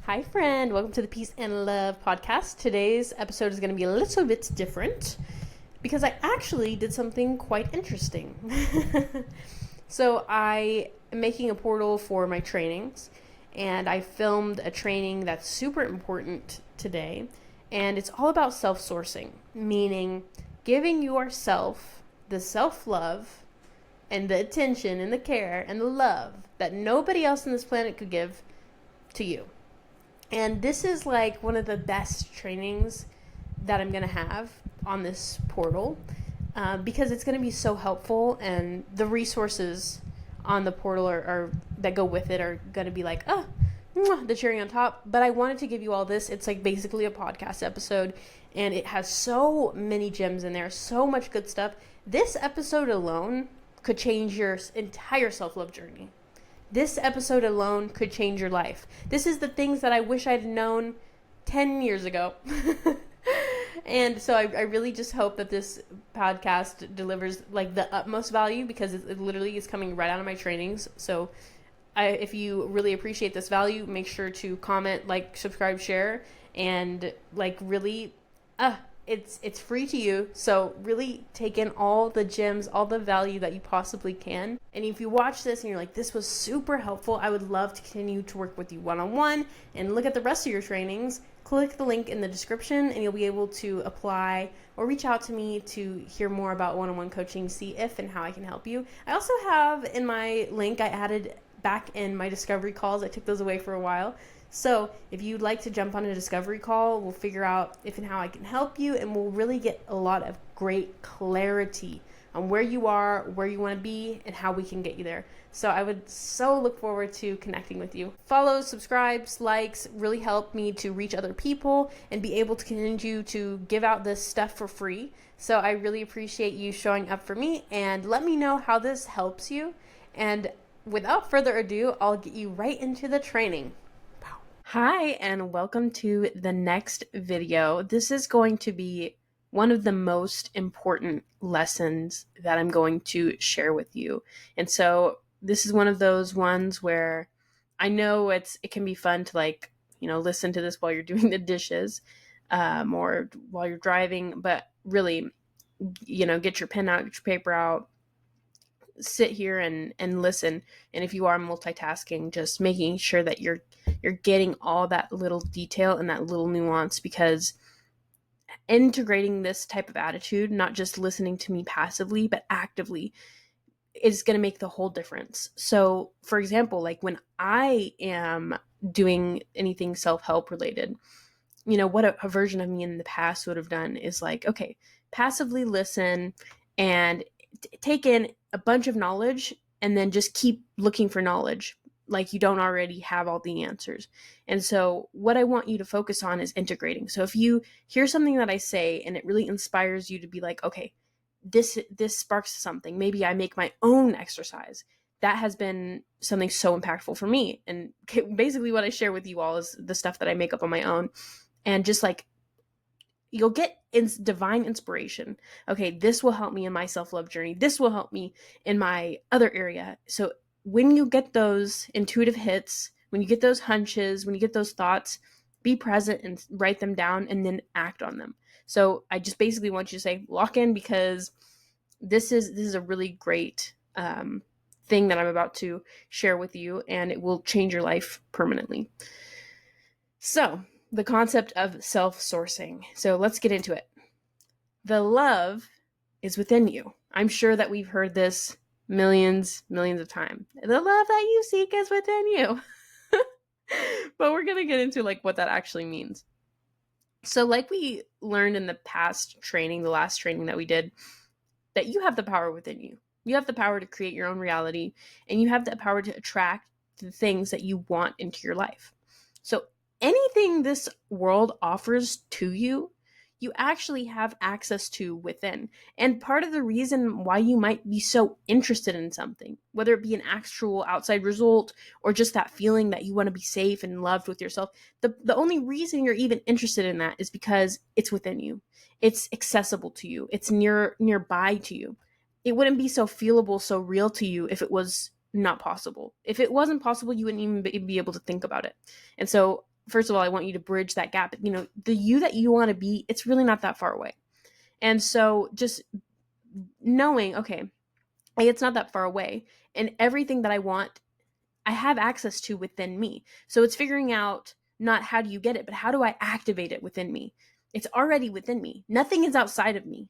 Hi, friend. Welcome to the Peace and Love podcast. Today's episode is going to be a little bit different because I actually did something quite interesting. So, I am making a portal for my trainings, and I filmed a training that's super important today, and it's all about self sourcing, meaning giving yourself the self love and the attention and the care and the love that nobody else on this planet could give to you. And this is like one of the best trainings that I'm going to have on this portal because it's going to be so helpful, and the resources on the portal are that go with it are going to be like, the cherry on top. But I wanted to give you all this. It's like basically a podcast episode, and it has so many gems in there, so much good stuff. This episode alone could change your entire self-love journey. This episode alone could change your life. This is the things that I wish I'd known 10 years ago. And so I really just hope that this podcast delivers like the utmost value, because it literally is coming right out of my trainings. So if you really appreciate this value, make sure to comment, like, subscribe, share, and like really, it's free to you. So really take in all the gems, all the value that you possibly can. And if you watch this and you're like, this was super helpful, I would love to continue to work with you one-on-one and look at the rest of your trainings. Click the link in the description and you'll be able to apply or reach out to me to hear more about one-on-one coaching, see if and how I can help you. I also have in my link, I added back in my discovery calls. I took those away for a while. So if you'd like to jump on a discovery call, we'll figure out if and how I can help you, and we'll really get a lot of great clarity on where you are, where you want to be, and how we can get you there. So I would so look forward to connecting with you. Follows, subscribes, likes really help me to reach other people and be able to continue to give out this stuff for free. So I really appreciate you showing up for me, and let me know how this helps you. And without further ado, I'll get you right into the training. Hi, and welcome to the next video. This is going to be one of the most important lessons that I'm going to share with you. And so this is one of those ones where I know it can be fun to listen to this while you're doing the dishes or while you're driving, but really, get your pen out, get your paper out, sit here and listen. And if you are multitasking, just making sure that you're getting all that little detail and that little nuance, because integrating this type of attitude, not just listening to me passively but actively, is going to make the whole difference. So for example, like when I am doing anything self-help related, what a version of me in the past would have done is like, okay, passively listen and take in a bunch of knowledge and then just keep looking for knowledge like you don't already have all the answers. And so what I want you to focus on is integrating. So if you hear something that I say and it really inspires you to be like, okay, this sparks something, maybe I make my own exercise. That has been something so impactful for me. And basically what I share with you all is the stuff that I make up on my own. And just like, you'll get divine inspiration. Okay, this will help me in my self-love journey. This will help me in my other area. So when you get those intuitive hits, when you get those hunches, when you get those thoughts, be present and write them down and then act on them. So I just basically want you to say, lock in, because this is a really great thing that I'm about to share with you, and it will change your life permanently. So the concept of self-sourcing. So let's get into it. The love is within you. I'm sure that we've heard this millions of times. The love that you seek is within you. But we're going to get into like what that actually means. So like we learned in the past training, the last training that we did, that you have the power within you. You have the power to create your own reality, and you have the power to attract the things that you want into your life. So anything this world offers to you, you actually have access to within. And part of the reason why you might be so interested in something, whether it be an actual outside result or just that feeling that you want to be safe and loved with yourself, the only reason you're even interested in that is because it's within you. It's accessible to you. It's nearby to you. It wouldn't be so feelable, so real to you if it was not possible. If it wasn't possible, you wouldn't even be able to think about it. And so first of all, I want you to bridge that gap. The you that you want to be, it's really not that far away. And so just knowing, okay, it's not that far away, and everything that I want, I have access to within me. So it's figuring out not how do you get it, but how do I activate it within me? It's already within me. Nothing is outside of me,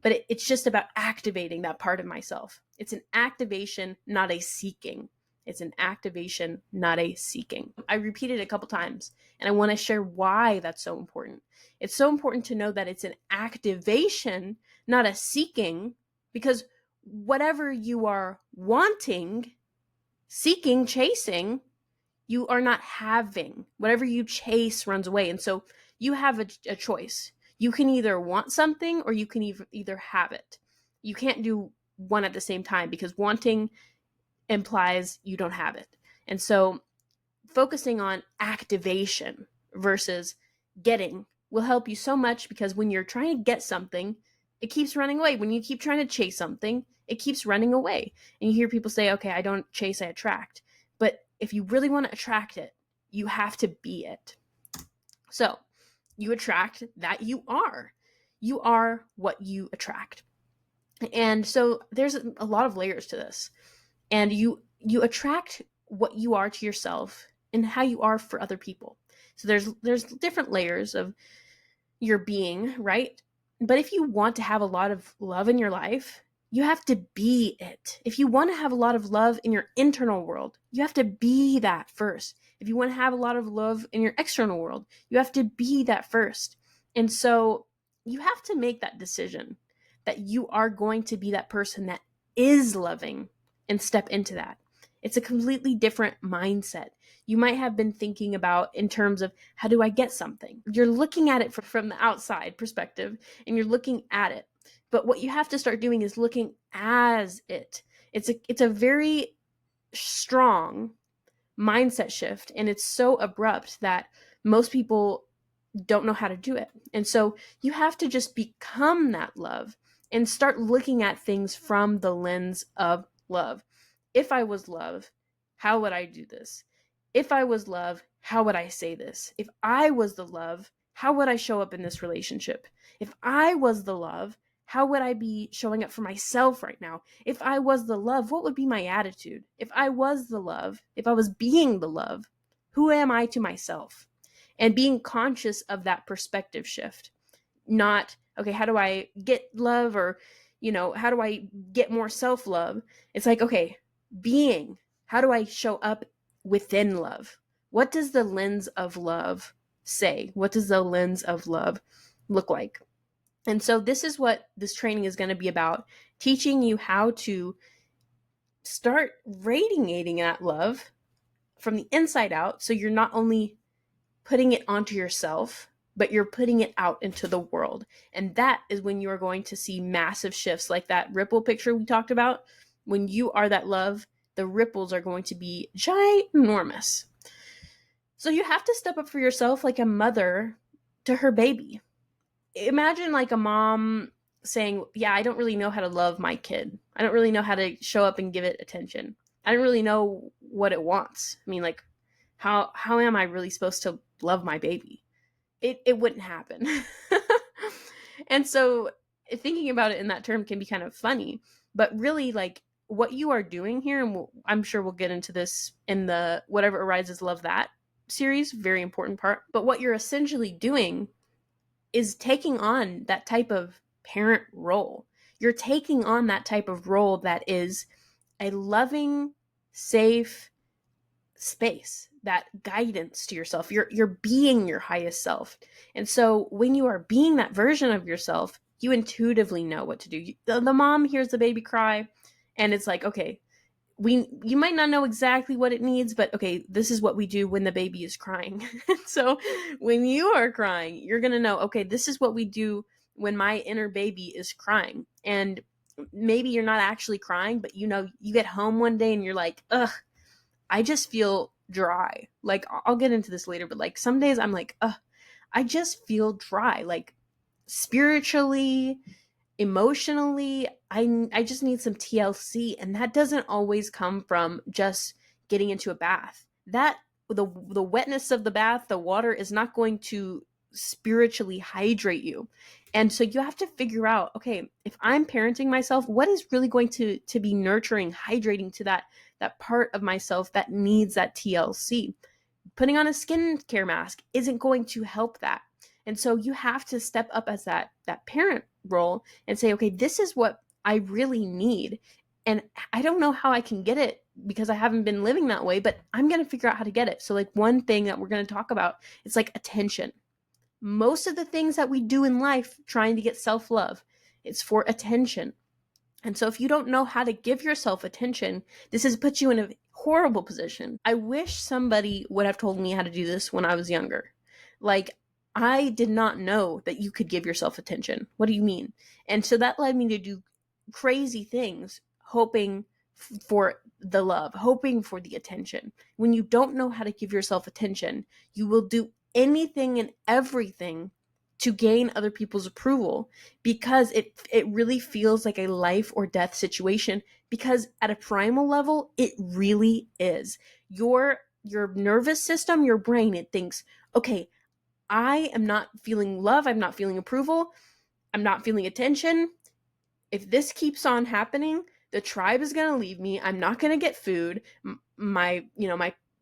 but it's just about activating that part of myself. It's an activation, not a seeking. It's an activation, not a seeking. I repeat it a couple times, and I want to share why that's so important. It's so important to know that it's an activation, not a seeking, because whatever you are wanting, seeking, chasing, you are not having. Whatever you chase runs away. And so you have a choice. You can either want something or you can either have it. You can't do one at the same time, because wanting implies you don't have it. And so focusing on activation versus getting will help you so much, because when you're trying to get something, it keeps running away. When you keep trying to chase something, it keeps running away. And you hear people say, okay, I don't chase, I attract. But if you really want to attract it, you have to be it. So you attract that you are. You are what you attract. And so there's a lot of layers to this. And you attract what you are to yourself and how you are for other people. So there's different layers of your being, right? But if you want to have a lot of love in your life, you have to be it. If you want to have a lot of love in your internal world, you have to be that first. If you want to have a lot of love in your external world, you have to be that first. And so you have to make that decision that you are going to be that person that is loving and step into that. It's a completely different mindset. You might have been thinking about in terms of, how do I get something? You're looking at it from the outside perspective, and you're looking at it. But what you have to start doing is looking as it. It's a very strong mindset shift, and it's so abrupt that most people don't know how to do it. And so you have to just become that love and start looking at things from the lens of love. If I was love, how would I do this? If I was love, how would I say this? If I was the love, how would I show up in this relationship? If I was the love, how would I be showing up for myself right now? If I was the love, what would be my attitude? If I was the love, if I was being the love, who am I to myself? And being conscious of that perspective shift. Not, okay, how do I get love? Or, how do I get more self-love? It's like, okay, being, how do I show up within love? What does the lens of love say? What does the lens of love look like? And so this is what this training is going to be about, teaching you how to start radiating that love from the inside out. So you're not only putting it onto yourself, but you're putting it out into the world. And that is when you are going to see massive shifts, like that ripple picture we talked about. When you are that love, the ripples are going to be ginormous. So you have to step up for yourself like a mother to her baby. Imagine like a mom saying, yeah, I don't really know how to love my kid. I don't really know how to show up and give it attention. I don't really know what it wants. I mean, like, how am I really supposed to love my baby? It wouldn't happen. And so thinking about it in that term can be kind of funny, but really, like, what you are doing here, and I'm sure we'll get into this in the Whatever Arises Love That series, very important part, but what you're essentially doing is taking on that type of parent role. You're taking on that type of role that is a loving, safe space, that guidance to yourself. You're being your highest self. And so when you are being that version of yourself, you intuitively know what to do. The mom hears the baby cry, and it's like, okay, you might not know exactly what it needs, but okay, this is what we do when the baby is crying. So when you are crying, you're going to know, okay, this is what we do when my inner baby is crying. And maybe you're not actually crying, but you get home one day and you're like, ugh, I just feel dry. Like, I'll get into this later, but like some days I'm like, ugh, I just feel dry. Like, spiritually, emotionally, I just need some TLC. And that doesn't always come from just getting into a bath. That the wetness of the bath, the water is not going to spiritually hydrate you. And so you have to figure out, okay, if I'm parenting myself, what is really going to be nurturing, hydrating to that part of myself that needs that TLC? Putting on a skincare mask isn't going to help that. And so you have to step up as that parent role and say, okay, this is what I really need. And I don't know how I can get it because I haven't been living that way, but I'm going to figure out how to get it. So like one thing that we're going to talk about, it's like attention. Most of the things that we do in life trying to get self-love, it's for attention. And so if you don't know how to give yourself attention, this has put you in a horrible position. I wish somebody would have told me how to do this when I was younger. Like, I did not know that you could give yourself attention. What do you mean? And so that led me to do crazy things, hoping for the love, hoping for the attention. When you don't know how to give yourself attention, you will do anything and everything to gain other people's approval, because it really feels like a life or death situation, because at a primal level it really is. Your nervous system, your brain, it thinks, okay, I am not feeling love, I'm not feeling approval, I'm not feeling attention. If this keeps on happening, the tribe is going to leave me, I'm not going to get food, my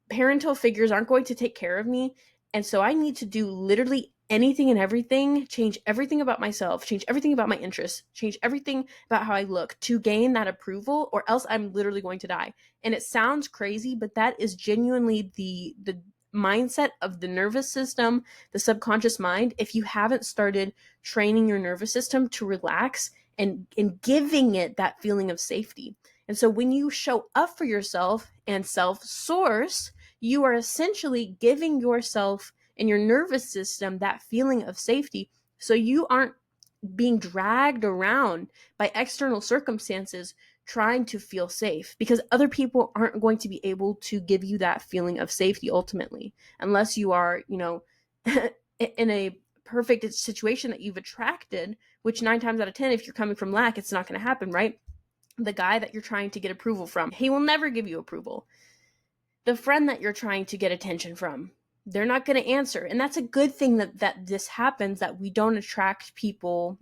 parental figures aren't going to take care of me, and so I need to do literally anything and everything, change everything about myself, change everything about my interests, change everything about how I look to gain that approval, or else I'm literally going to die. And it sounds crazy, but that is genuinely the mindset of the nervous system, the subconscious mind. If you haven't started training your nervous system to relax and giving it that feeling of safety. And so when you show up for yourself and self-source, you are essentially giving yourself and your nervous system that feeling of safety, so you aren't being dragged around by external circumstances trying to feel safe, because other people aren't going to be able to give you that feeling of safety ultimately, unless you are, in a perfect situation that you've attracted, which 9 times out of 10, if you're coming from lack, it's not going to happen, right? The guy that you're trying to get approval from, he will never give you approval. The friend that you're trying to get attention from, they're not going to answer. And that's a good thing that this happens, that we don't attract people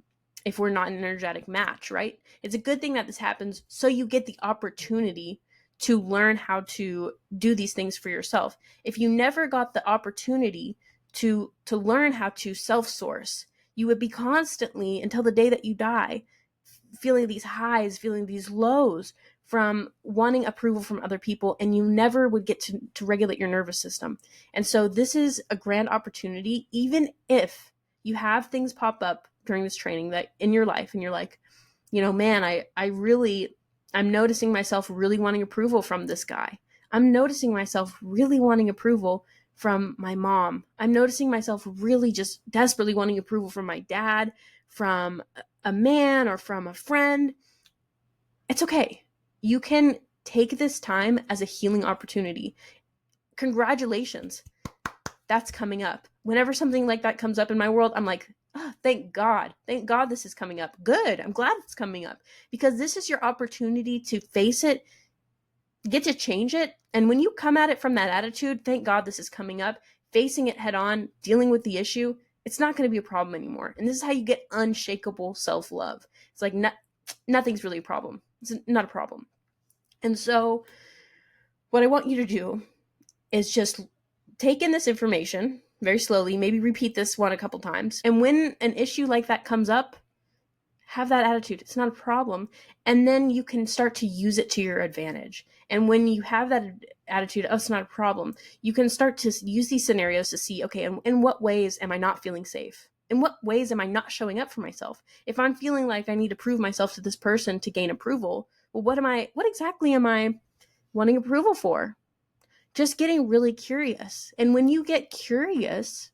if we're not an energetic match, right? It's a good thing that this happens, so you get the opportunity to learn how to do these things for yourself. If you never got the opportunity to learn how to self-source, you would be constantly, until the day that you die, feeling these highs, feeling these lows from wanting approval from other people, and you never would get to regulate your nervous system. And so this is a grand opportunity, even if you have things pop up during this training that in your life, and you're like, man, I'm noticing myself really wanting approval from this guy. I'm noticing myself really wanting approval from my mom. I'm noticing myself really just desperately wanting approval from my dad, from a man, or from a friend. It's okay. You can take this time as a healing opportunity. Congratulations. That's coming up. Whenever something like that comes up in my world, I'm like, oh, thank God. Thank God this is coming up. Good. I'm glad it's coming up, because this is your opportunity to face it, get to change it. And when you come at it from that attitude, thank God this is coming up, facing it head on, dealing with the issue, it's not going to be a problem anymore. And this is how you get unshakable self-love. It's like nothing's really a problem. It's not a problem. And so what I want you to do is just take in this information very slowly, maybe repeat this one a couple times. And when an issue like that comes up, have that attitude. It's not a problem. And then you can start to use it to your advantage. And when you have that attitude, oh, it's not a problem, you can start to use these scenarios to see, okay, in what ways am I not feeling safe? In what ways am I not showing up for myself? If I'm feeling like I need to prove myself to this person to gain approval, well, what exactly am I wanting approval for? Just getting really curious. And when you get curious,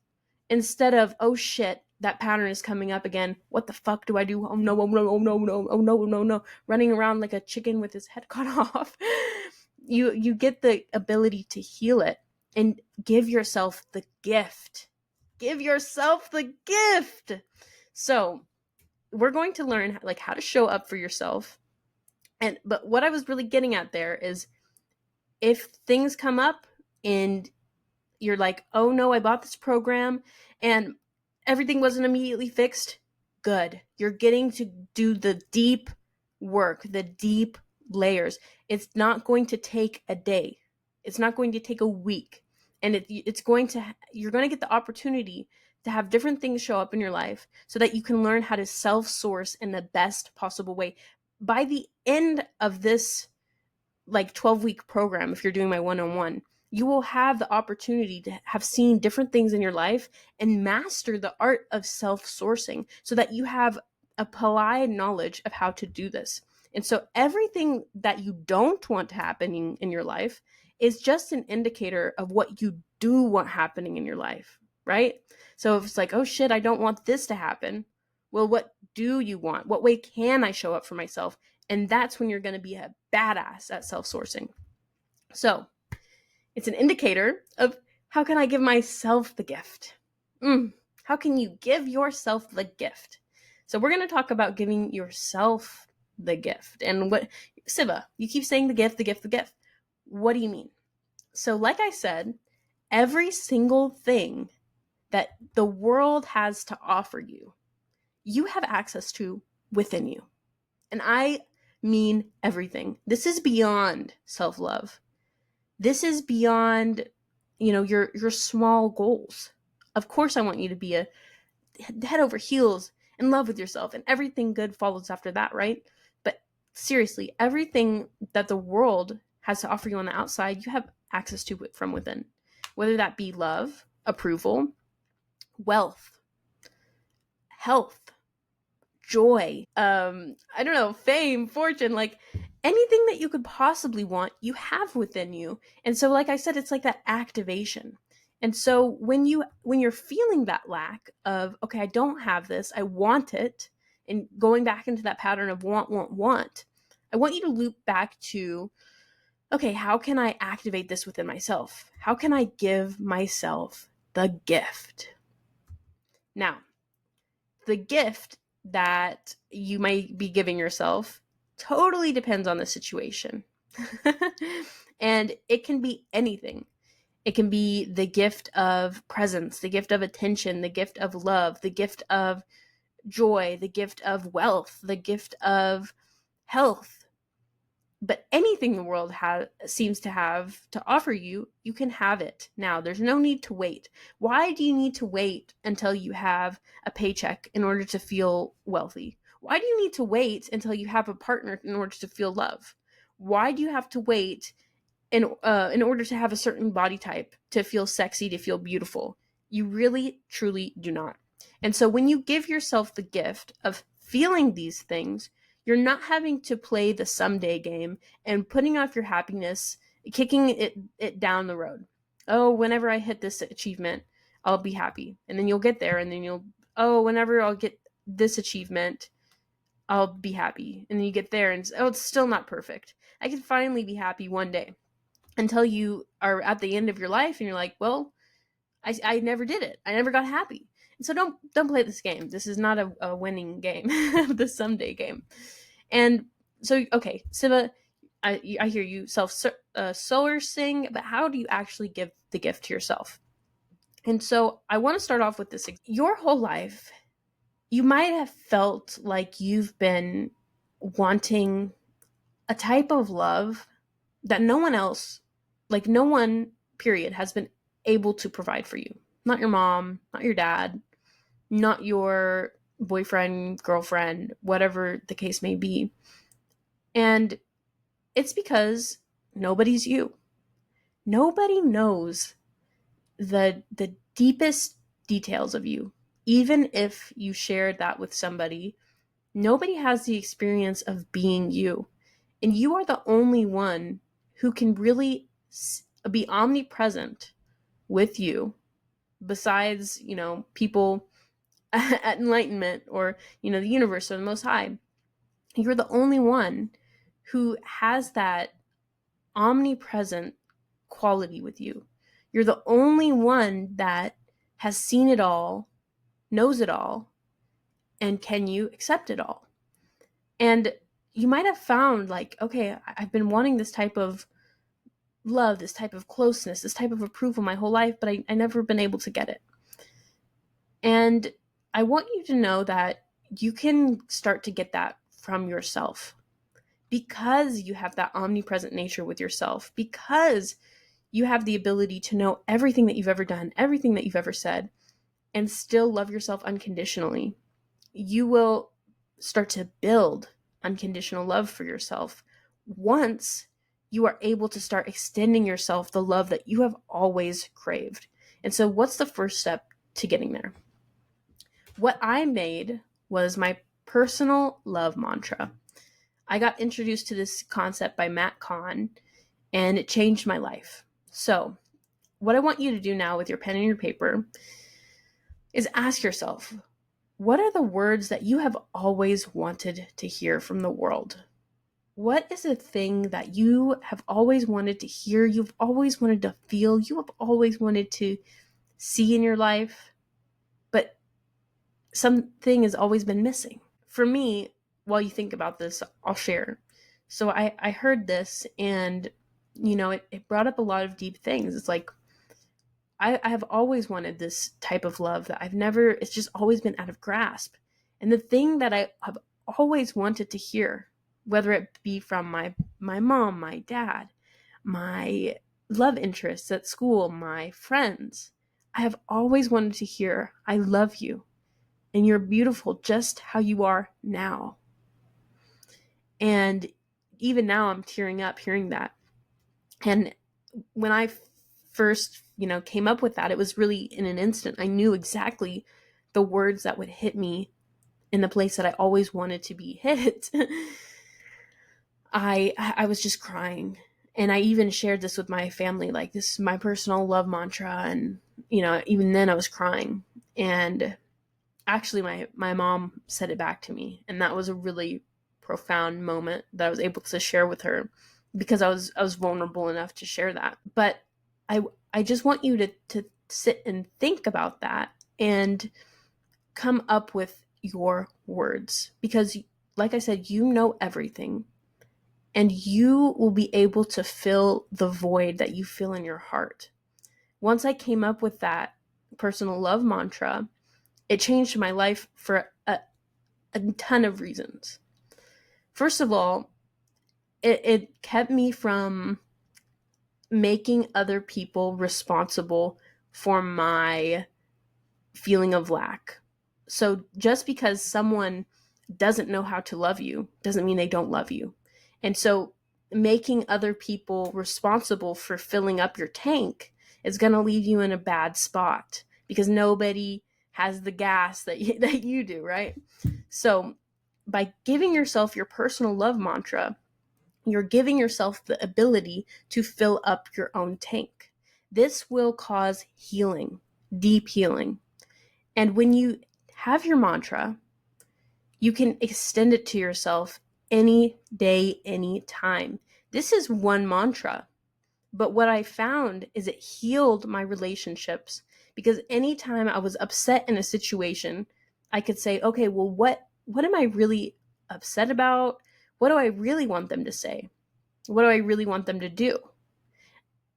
instead of, oh shit, that pattern is coming up again, what the fuck do I do? Oh no, oh no, oh no, no, oh no, no, no, running around like a chicken with his head cut off. You get the ability to heal it and give yourself the gift. Give yourself the gift. So we're going to learn like how to show up for yourself. But what I was really getting at there is, if things come up and you're like, oh no, I bought this program and everything wasn't immediately fixed. Good. You're getting to do the deep work, the deep layers. It's not going to take a day. It's not going to take a week. And you're going to get the opportunity to have different things show up in your life so that you can learn how to self-source in the best possible way. By the end of this 12-week program, if you're doing my one-on-one, you will have the opportunity to have seen different things in your life and master the art of self-sourcing so that you have applied knowledge of how to do this. And so everything that you don't want happening in your life is just an indicator of what you do want happening in your life, right? So if it's like, oh shit, I don't want this to happen. Well, what do you want? What way can I show up for myself? And that's when you're going to be a badass at self-sourcing. So it's an indicator of how can I give myself the gift? How can you give yourself the gift? So we're going to talk about giving yourself the gift. And what, Siva, you keep saying the gift, the gift, the gift. What do you mean? So like I said, every single thing that the world has to offer you, you have access to within you. And I mean everything. This is beyond self-love. This is beyond, your small goals. Of course, I want you to be a head over heels in love with yourself, and everything good follows after that, right? But seriously, everything that the world has to offer you on the outside, you have access to it from within. Whether that be love, approval, wealth, health, joy, I don't know, fame, fortune, like anything that you could possibly want, you have within you. And so, like I said, it's like that activation. And so when you're feeling that lack of, okay, I don't have this, I want it, and going back into that pattern of want, I want you to loop back to, okay, how can I activate this within myself? How can I give myself the gift? Now, the gift that you might be giving yourself totally depends on the situation. And it can be anything. It can be the gift of presence, the gift of attention, the gift of love, the gift of joy, the gift of wealth, the gift of health. But anything the world seems to have to offer you, you can have it now. There's no need to wait. Why do you need to wait until you have a paycheck in order to feel wealthy? Why do you need to wait until you have a partner in order to feel love? Why do you have to wait in order to have a certain body type to feel sexy, to feel beautiful? You really, truly do not. And so when you give yourself the gift of feeling these things, you're not having to play the someday game and putting off your happiness, kicking it down the road. Oh, whenever I hit this achievement, I'll be happy. And then you'll get there, and then whenever I'll get this achievement, I'll be happy. And then you get there, and it's still not perfect. I can finally be happy one day. Until you are at the end of your life and you're like, well, I never did it. I never got happy. And so don't play this game. This is not a winning game, the someday game. And so, okay, Siva, I hear you self-sourcing, but how do you actually give the gift to yourself? And so I want to start off with this. Your whole life, you might have felt like you've been wanting a type of love that no one, period, has been able to provide for you. Not your mom, not your dad, not your boyfriend, girlfriend, whatever the case may be. And it's because nobody's you. Nobody knows the deepest details of you. Even if you shared that with somebody, nobody has the experience of being you. And you are the only one who can really be omnipresent with you, besides, people at enlightenment or, the universe or the Most High. You're the only one who has that omnipresent quality with you. You're the only one that has seen it all, knows it all, and can you accept it all? And you might have found like, okay, I've been wanting this type of love, this type of closeness, this type of approval my whole life, but I never been able to get it. And I want you to know that you can start to get that from yourself because you have that omnipresent nature with yourself, because you have the ability to know everything that you've ever done, everything that you've ever said, and still love yourself unconditionally. You will start to build unconditional love for yourself once you are able to start extending yourself the love that you have always craved. And so, what's the first step to getting there? What I made was my personal love mantra. I got introduced to this concept by Matt Kahn, and it changed my life. So, what I want you to do now with your pen and your paper is ask yourself, what are the words that you have always wanted to hear from the world? What is a thing that you have always wanted to hear, you've always wanted to feel, you have always wanted to see in your life, but something has always been missing? For me, while you think about this, I'll share. So I heard this, and it brought up a lot of deep things. It's like I have always wanted this type of love that it's just always been out of grasp. And the thing that I have always wanted to hear, whether it be from my mom, my dad, my love interests at school, my friends, I have always wanted to hear, I love you, and you're beautiful just how you are now. And even now I'm tearing up hearing that. And when I first, came up with that, it was really in an instant. I knew exactly the words that would hit me in the place that I always wanted to be hit. I was just crying. And I even shared this with my family, like, this is my personal love mantra. And, even then I was crying. And actually my mom said it back to me. And that was a really profound moment that I was able to share with her, because I was vulnerable enough to share that. But I just want you to sit and think about that and come up with your words, because like I said, you know everything, and you will be able to fill the void that you feel in your heart. Once I came up with that personal love mantra, it changed my life for a ton of reasons. First of all, it kept me from making other people responsible for my feeling of lack. So just because someone doesn't know how to love you doesn't mean they don't love you. And so making other people responsible for filling up your tank is going to leave you in a bad spot, because nobody has the gas that you do, right? So by giving yourself your personal love mantra, you're giving yourself the ability to fill up your own tank. This will cause healing, deep healing. And when you have your mantra, you can extend it to yourself any day, any time. This is one mantra. But what I found is it healed my relationships, because anytime I was upset in a situation, I could say, okay, well, what am I really upset about? What do I really want them to say? What do I really want them to do?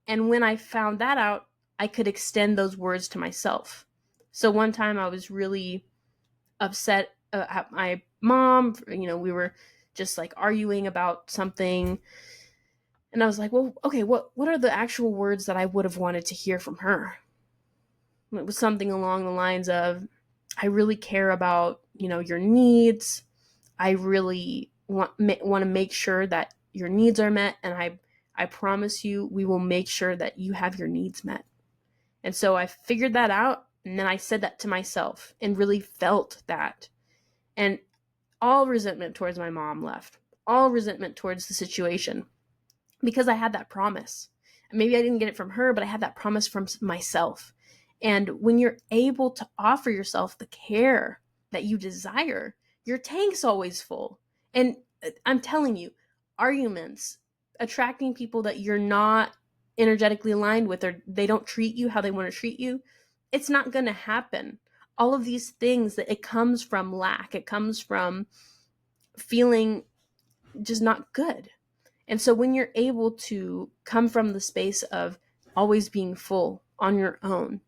And when I found that out, I could extend those words to myself. So one time I was really upset at my mom. We were just like arguing about something. And I was like, well, okay, what are the actual words that I would have wanted to hear from her? And it was something along the lines of, I really care about, your needs. I really want to make sure that your needs are met. And I promise you, we will make sure that you have your needs met. And so I figured that out. And then I said that to myself and really felt that. And all resentment towards my mom left. All resentment towards the situation, because I had that promise. And maybe I didn't get it from her, but I had that promise from myself. And when you're able to offer yourself the care that you desire, your tank's always full. And I'm telling you, arguments, attracting people that you're not energetically aligned with, or they don't treat you how they want to treat you, it's not going to happen. All of these things, that it comes from lack. It comes from feeling just not good. And so when you're able to come from the space of always being full on your own,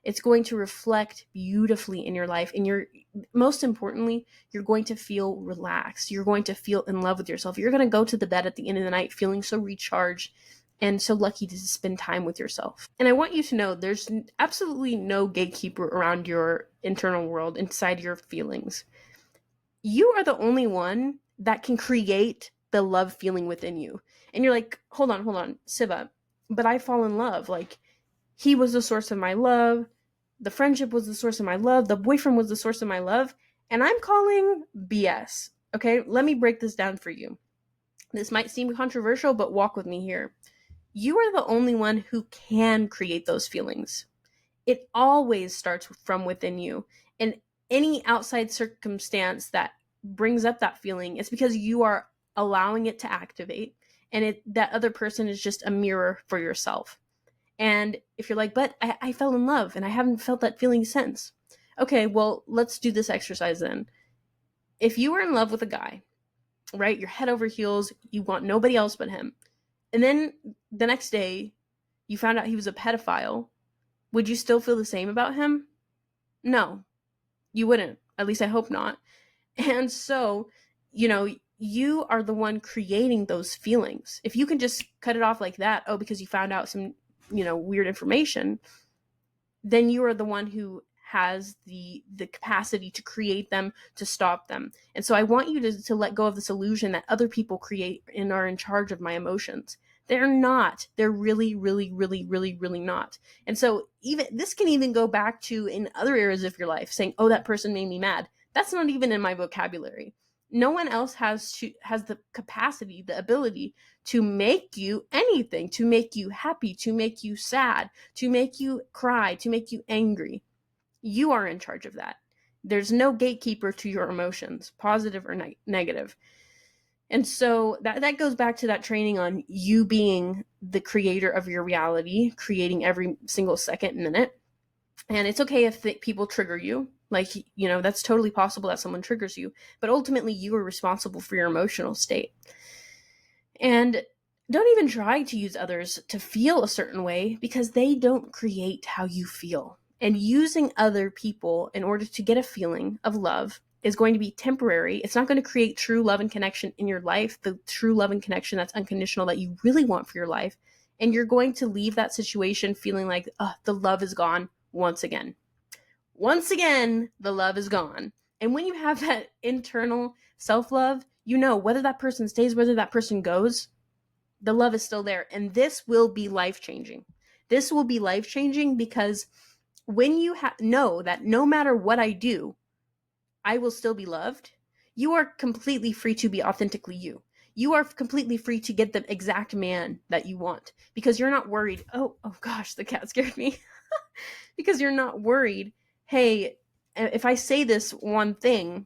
it's going to reflect beautifully in your life. And most importantly, you're going to feel relaxed. You're going to feel in love with yourself. You're going to go to the bed at the end of the night feeling so recharged and so lucky to spend time with yourself. And I want you to know there's absolutely no gatekeeper around your internal world, inside your feelings. You are the only one that can create the love feeling within you. And you're like, hold on, Siva, but I fall in love. Like, he was the source of my love. The friendship was the source of my love. The boyfriend was the source of my love. And I'm calling BS. Okay, let me break this down for you. This might seem controversial, but walk with me here. You are the only one who can create those feelings. It always starts from within you. And any outside circumstance that brings up that feeling, it's because you are allowing it to activate. And that other person is just a mirror for yourself. And if you're like, but I fell in love and I haven't felt that feeling since. Okay, well, let's do this exercise then. If you were in love with a guy, right, you're head over heels, you want nobody else but him, and then the next day you found out he was a pedophile, would you still feel the same about him? No, you wouldn't. At least I hope not. And so, you are the one creating those feelings. If you can just cut it off like that, because you found out some weird information, then you are the one who has the capacity to create them, to stop them. And so I want you to let go of this illusion that other people create and are in charge of my emotions. They're not. They're really, really, really, really, really not. And so this can even go back to in other areas of your life, saying, oh, that person made me mad. That's not even in my vocabulary. No one else has the capacity, the ability to make you anything, to make you happy, to make you sad, to make you cry, to make you angry. You are in charge of that. There's no gatekeeper to your emotions, positive or negative. And so that goes back to that training on you being the creator of your reality, creating every single second, minute. And it's okay if people trigger you. Like, that's totally possible that someone triggers you. But ultimately, you are responsible for your emotional state. And don't even try to use others to feel a certain way, because they don't create how you feel. And using other people in order to get a feeling of love is going to be temporary. It's not going to create true love and connection in your life, the true love and connection that's unconditional that you really want for your life. And you're going to leave that situation feeling like, the love is gone once again. Once again, the love is gone. And when you have that internal self-love, whether that person stays, whether that person goes, the love is still there. And this will be life-changing. This will be life-changing because when you know that no matter what I do, I will still be loved, you are completely free to be authentically you. You are completely free to get the exact man that you want, because you're not worried. Oh gosh, the cat scared me. Because you're not worried, hey, if I say this one thing,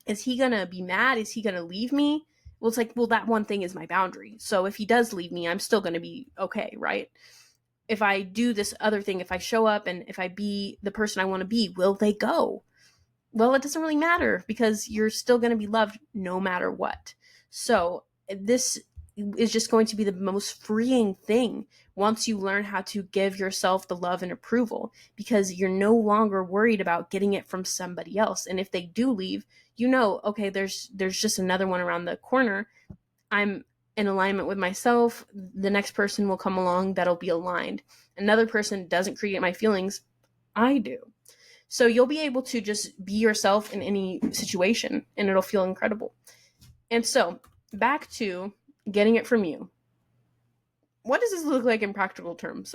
is he gonna be mad? Is he gonna leave me? Well, it's like, that one thing is my boundary. So if he does leave me, I'm still gonna be okay, right? If I do this other thing, if I show up and if I be the person I want to be, will they go? Well, it doesn't really matter, because you're still going to be loved no matter what. So this is just going to be the most freeing thing once you learn how to give yourself the love and approval, because you're no longer worried about getting it from somebody else. And if they do leave, okay, there's just another one around the corner. I'm in alignment with myself. The next person will come along that'll be aligned. Another person doesn't create my feelings. I do. So you'll be able to just be yourself in any situation, and it'll feel incredible. And so back to getting it from you. What does this look like in practical terms?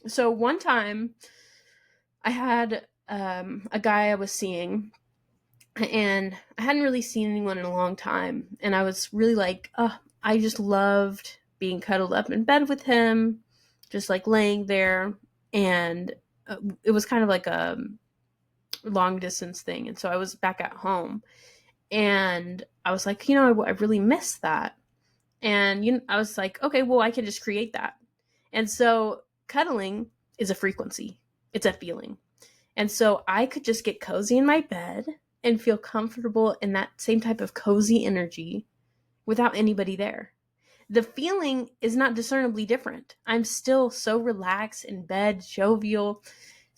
So one time I had a guy I was seeing, and I hadn't really seen anyone in a long time. And I was really like, I just loved being cuddled up in bed with him, just like laying there. And it was kind of like a long distance thing. And so I was back at home, and I was like, I really miss that. And I was like, okay, well, I can just create that. And so cuddling is a frequency. It's a feeling. And so I could just get cozy in my bed and feel comfortable in that same type of cozy energy without anybody there. the feeling is not discernibly different. I'm still so relaxed in bed, jovial,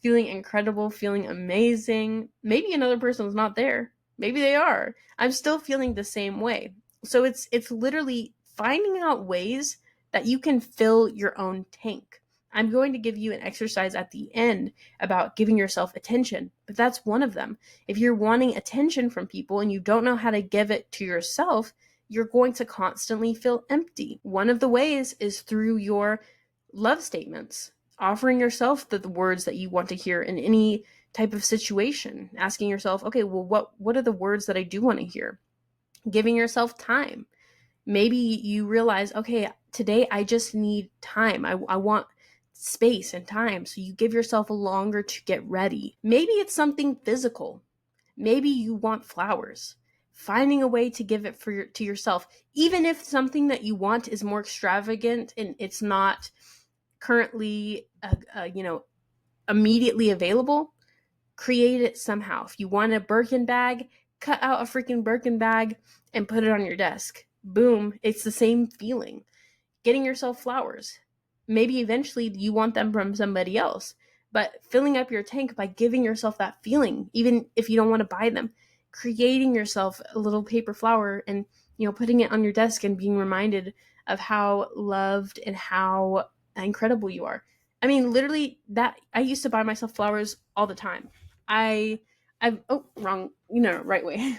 feeling incredible, feeling amazing. Maybe another person's not there. Maybe they are. I'm still feeling the same way. So it's literally finding out ways that you can fill your own tank. I'm going to give you an exercise at the end about giving yourself attention, but that's one of them. If you're wanting attention from people and you don't know how to give it to yourself, you're going to constantly feel empty. One of the ways is through your love statements, offering yourself the words that you want to hear in any type of situation, asking yourself, okay, well, what are the words that I do want to hear? Giving yourself time. Maybe you realize, okay, today I just need time. I want space and time. So you give yourself longer to get ready. Maybe it's something physical. Maybe you want flowers. Finding a way to give it to yourself, even if something that you want is more extravagant and it's not currently, immediately available, create it somehow. If you want a Birkin bag, cut out a freaking Birkin bag and put it on your desk. Boom, it's the same feeling. Getting yourself flowers. Maybe eventually you want them from somebody else, but filling up your tank by giving yourself that feeling, even if you don't want to buy them, creating yourself a little paper flower and, putting it on your desk and being reminded of how loved and how incredible you are. I mean, literally that I used to buy myself flowers all the time. Right way.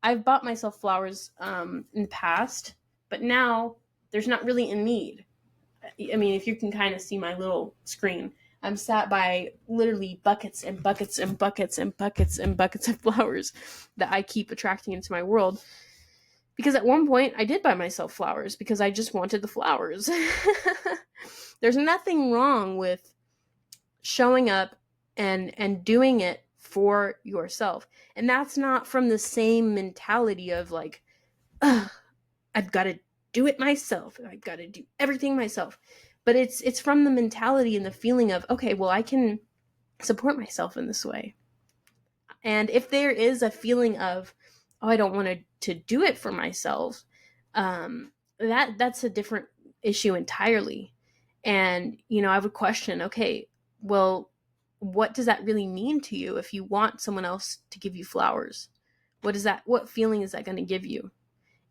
I've bought myself flowers in the past, but now there's not really a need. I mean, if you can kind of see my little screen, I'm sat by literally buckets and buckets and buckets and buckets and buckets of flowers that I keep attracting into my world. Because at one point I did buy myself flowers because I just wanted the flowers. There's nothing wrong with showing up and doing it for yourself. And that's not from the same mentality of like, ugh, I've got to do it myself. I've got to do everything myself. But it's from the mentality and the feeling of, okay, well, I can support myself in this way. And if there is a feeling of, oh, I don't want to do it for myself, that's a different issue entirely. And, I would question, okay, well, what does that really mean to you if you want someone else to give you flowers? What feeling is that going to give you?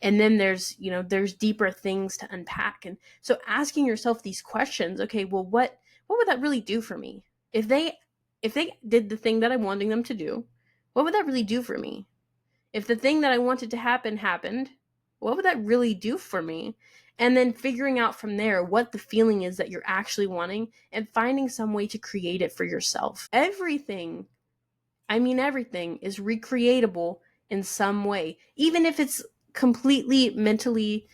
And then there's deeper things to unpack. And so asking yourself these questions, okay, well, what would that really do for me? If they did the thing that I'm wanting them to do, what would that really do for me? If the thing that I wanted to happen happened, what would that really do for me? And then figuring out from there what the feeling is that you're actually wanting and finding some way to create it for yourself. Everything is recreatable in some way, even if it's completely mentally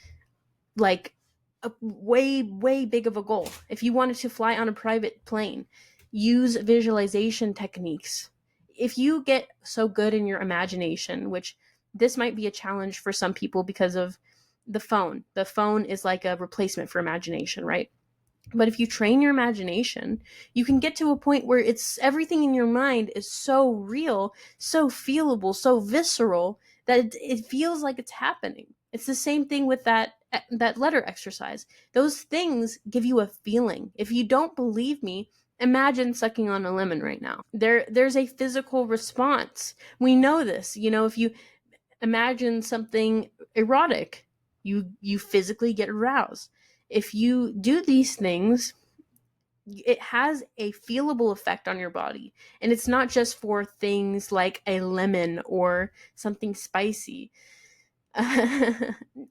like a way, way big of a goal. If you wanted to fly on a private plane, use visualization techniques. If you get so good in your imagination, which this might be a challenge for some people because of the phone. The phone is like a replacement for imagination, right? But if you train your imagination, you can get to a point where it's everything in your mind is so real, so feelable, so visceral that it feels like it's happening. It's the same thing with that letter exercise. Those things give you a feeling. If you don't believe me, imagine sucking on a lemon right now. There's a physical response. We know this. If you imagine something erotic, you physically get aroused. If you do these things, it has a feelable effect on your body. And it's not just for things like a lemon or something spicy.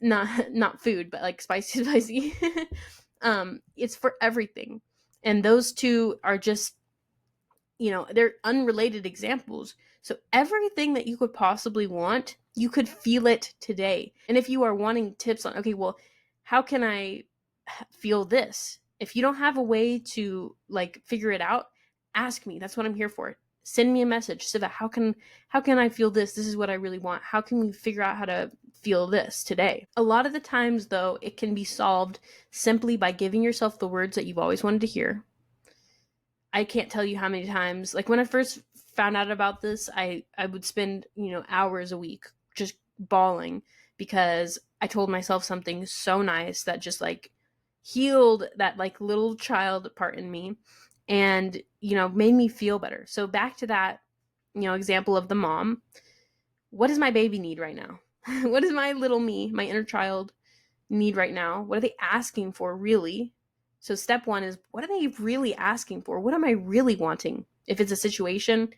Not food, but like spicy. It's for everything. And those two are just, they're unrelated examples. So everything that you could possibly want, you could feel it today. And if you are wanting tips on, okay, well, how can I feel this? If you don't have a way to like figure it out, ask me. That's what I'm here for. Send me a message. Siva, how can I feel this? This is what I really want. How can we figure out how to feel this today? A lot of the times though, it can be solved simply by giving yourself the words that you've always wanted to hear. I can't tell you how many times, like when I first found out about this, I would spend, hours a week just bawling because I told myself something so nice that just like healed that like little child part in me and, made me feel better. So back to that, example of the mom. What does my baby need right now? What does my little me, my inner child, need right now? What are they asking for, really? So step one is, what are they really asking for? What am I really wanting? If it's a situation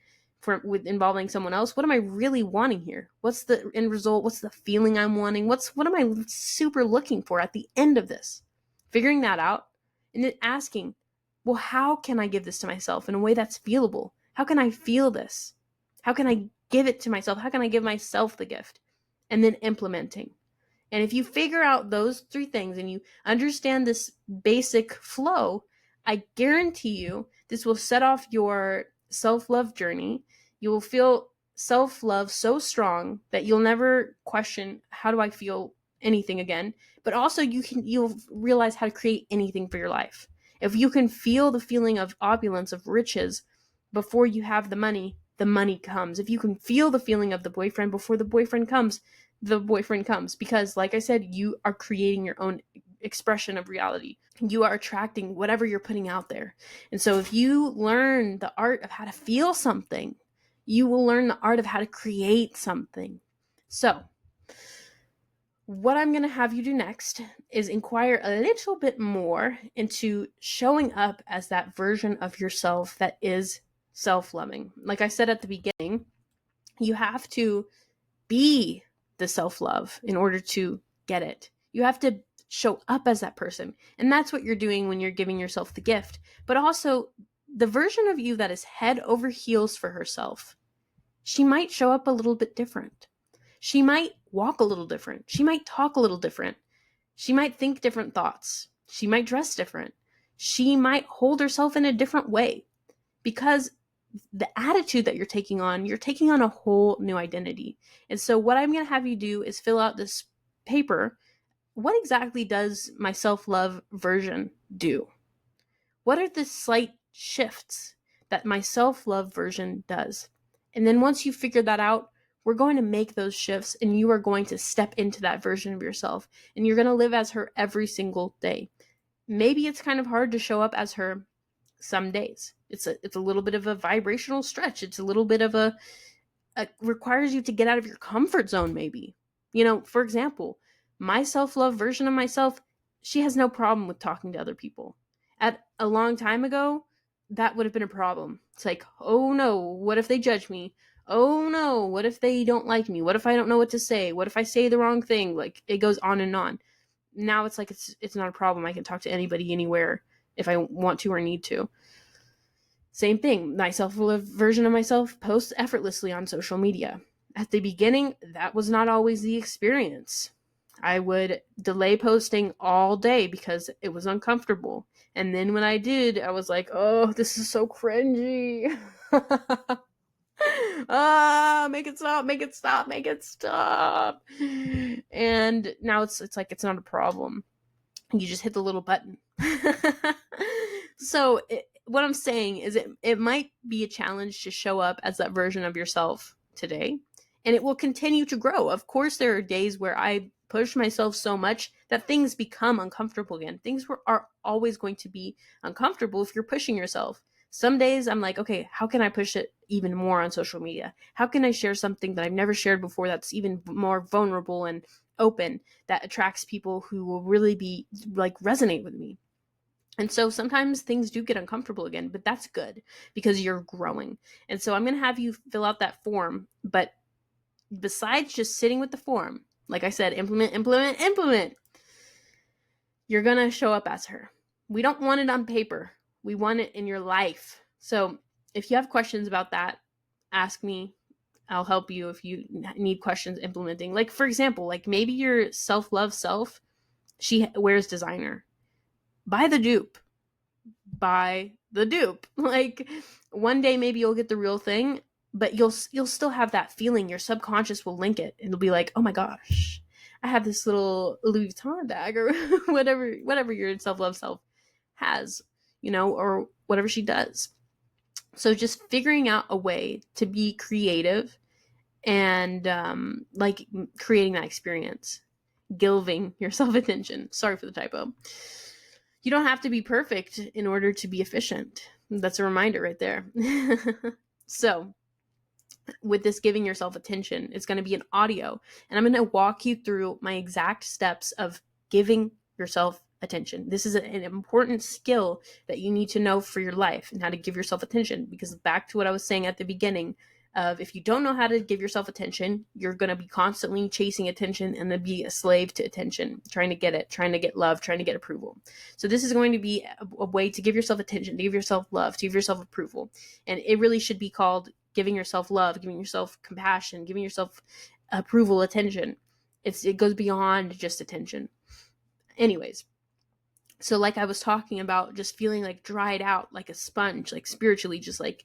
with involving someone else, what am I really wanting here? What's the end result? What's the feeling I'm wanting? What am I super looking for at the end of this? Figuring that out and then asking, well, how can I give this to myself in a way that's feelable? How can I feel this? How can I give it to myself? How can I give myself the gift? And then implementing. And if you figure out those three things and you understand this basic flow, I guarantee you this will set off your self-love journey. You will feel self-love so strong that you'll never question, how do I feel anything again? But also you'll realize how to create anything for your life. If you can feel the feeling of opulence, of riches, before you have the money comes. If you can feel the feeling of the boyfriend before the boyfriend comes, because like I said, you are creating your own expression of reality. You are attracting whatever you're putting out there. And so if you learn the art of how to feel something, you will learn the art of how to create something. So what I'm going to have you do next is inquire a little bit more into showing up as that version of yourself that is self-loving. Like I said at the beginning, you have to be the self-love in order to get it. You have to show up as that person. And that's what you're doing when you're giving yourself the gift. But also, the version of you that is head over heels for herself, she might show up a little bit different. She might walk a little different. She might talk a little different. She might think different thoughts. She might dress different. She might hold herself in a different way, because the attitude that you're taking on a whole new identity. And so what I'm going to have you do is fill out this paper. What exactly does my self-love version do? What are the slight shifts that my self-love version does? And then once you figure that out, we're going to make those shifts and you are going to step into that version of yourself and you're going to live as her every single day. Maybe it's kind of hard to show up as her some days. It's a little bit of a vibrational stretch. It's a little bit of a requires you to get out of your comfort zone, maybe. For example, my self-love version of myself, she has no problem with talking to other people. At a long time ago, that would have been a problem. It's like, oh no, what if they judge me? Oh no, what if they don't like me? What if I don't know what to say? What if I say the wrong thing? Like, it goes on and on. Now it's like it's not a problem. I can talk to anybody anywhere if I want to or need to. Same thing, my self-love version of myself posts effortlessly on social media. At the beginning, that was not always the experience. I would delay posting all day because it was uncomfortable. And then when I did, I was like, oh, this is so cringy. Make it stop, make it stop, make it stop. And now it's like it's not a problem. You just hit the little button. So what I'm saying is it might be a challenge to show up as that version of yourself today, and it will continue to grow. Of course, there are days where I push myself so much that things become uncomfortable again. Things are always going to be uncomfortable if you're pushing yourself. Some days I'm like, okay, how can I push it even more on social media? How can I share something that I've never shared before that's even more vulnerable and open, that attracts people who will really be like resonate with me? And so sometimes things do get uncomfortable again, but that's good because you're growing. And so I'm going to have you fill out that form. But besides just sitting with the form, like I said, implement, you're going to show up as her. We don't want it on paper. We want it in your life. So if you have questions about that, ask me. I'll help you if you need questions implementing. Like, for example, like maybe your self-love self, she wears designer. Buy the dupe. Like, one day maybe you'll get the real thing, but you'll still have that feeling. Your subconscious will link it. It'll be like, oh my gosh, I have this little Louis Vuitton bag, or whatever your self-love self has, or whatever she does. So just figuring out a way to be creative and like creating that experience. giving yourself attention. Sorry for the typo. You don't have to be perfect in order to be efficient. That's a reminder right there. So with this giving yourself attention, it's going to be an audio, and I'm going to walk you through my exact steps of giving yourself attention. This is an important skill that you need to know for your life and how to give yourself attention, because back to what I was saying at the beginning of, if you don't know how to give yourself attention, you're going to be constantly chasing attention and then be a slave to attention, trying to get it, trying to get love, trying to get approval. So this is going to be a way to give yourself attention, to give yourself love, to give yourself approval. And it really should be called giving yourself love, giving yourself compassion, giving yourself approval, attention. It goes beyond just attention. Anyways, so like I was talking about, just feeling like dried out, like a sponge, like spiritually, just like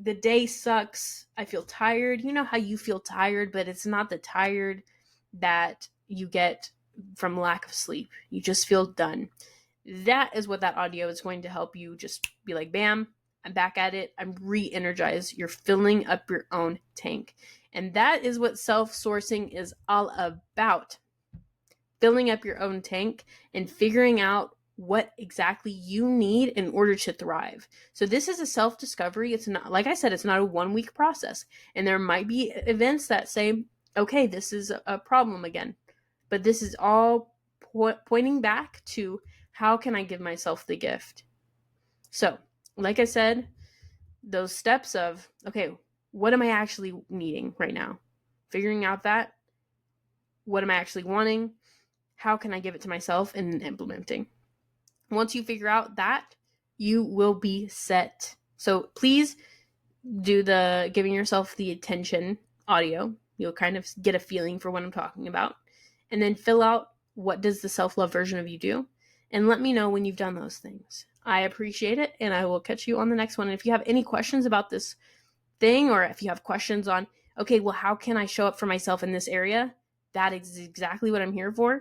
the day sucks. I feel tired. You know how you feel tired, but it's not the tired that you get from lack of sleep. You just feel done. That is what that audio is going to help you just be like, bam, I'm back at it. I'm re-energized. You're filling up your own tank. And that is what self-sourcing is all about. Filling up your own tank and figuring out what exactly you need in order to thrive. So this is a self-discovery. It's not, like I said, it's not a 1-week process. And there might be events that say, okay, this is a problem again. But this is all pointing back to, how can I give myself the gift? So, like I said, those steps of, okay, what am I actually needing right now? Figuring out that. What am I actually wanting? How can I give it to myself? And then implementing. Once you figure out that, you will be set. So please do the giving yourself the attention audio. You'll kind of get a feeling for what I'm talking about. And then fill out, what does the self-love version of you do? And let me know when you've done those things. I appreciate it, and I will catch you on the next one. And if you have any questions about this thing, or if you have questions on, okay, well, how can I show up for myself in this area? That is exactly what I'm here for.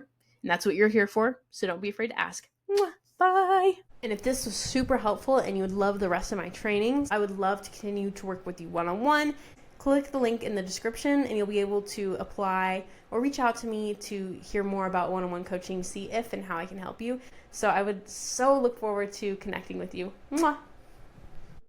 And that's what you're here for. So don't be afraid to ask. Mwah. Bye. And if this was super helpful and you would love the rest of my trainings, I would love to continue to work with you one-on-one. Click the link in the description and you'll be able to apply or reach out to me to hear more about one-on-one coaching, see if and how I can help you. So I would so look forward to connecting with you. Mwah.